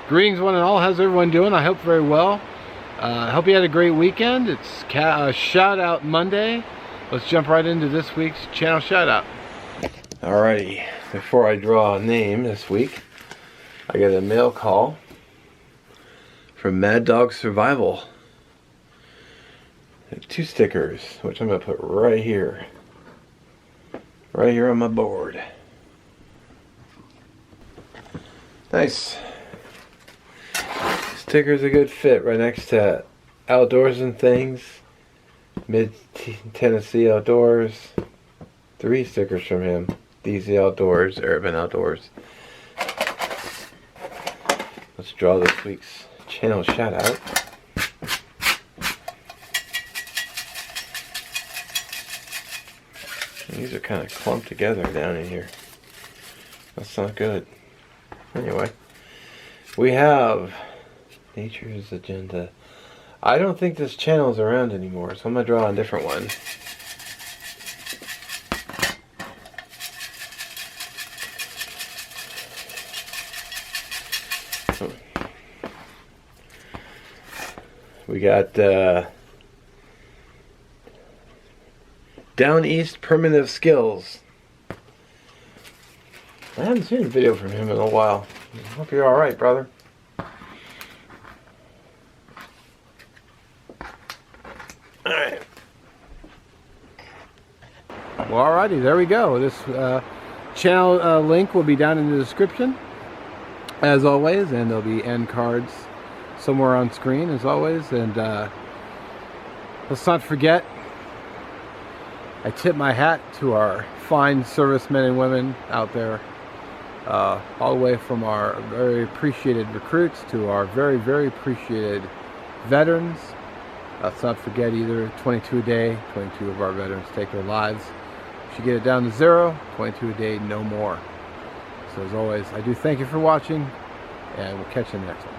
Greetings one and all. How's everyone doing? I hope very well. I hope you had a great weekend. It's shout out Monday. Let's jump right into this week's channel shout out. Alrighty, before I draw a name this week, I got a mail call from Mad Dog Survival. 2 stickers, which I'm going to put right here on my board. Nice. Sticker's a good fit right next to Outdoors and Things, Mid-Tennessee Outdoors. 3 stickers from him. DZ Outdoors, Urban Outdoors. Let's draw this week's channel shout out. These are kind of clumped together down in here. That's not good. Anyway, we have Nature's Agenda. I don't think this channel is around anymore, so I'm going to draw a different one. We got Downeast Primitive Skills. I haven't seen a video from him in a while. Hope you're alright, brother. Alright. Well, alrighty, there we go. This channel link will be down in the description, as always, and there'll be end cards somewhere on screen, as always. And let's not forget, I tip my hat to our fine servicemen and women out there, all the way from our very appreciated recruits to our very, very appreciated veterans. Let's not forget either, 22 a day, 22 of our veterans take their lives. We should get it down to 0, 22 a day, no more. So as always, I do thank you for watching, and we'll catch you in the next one.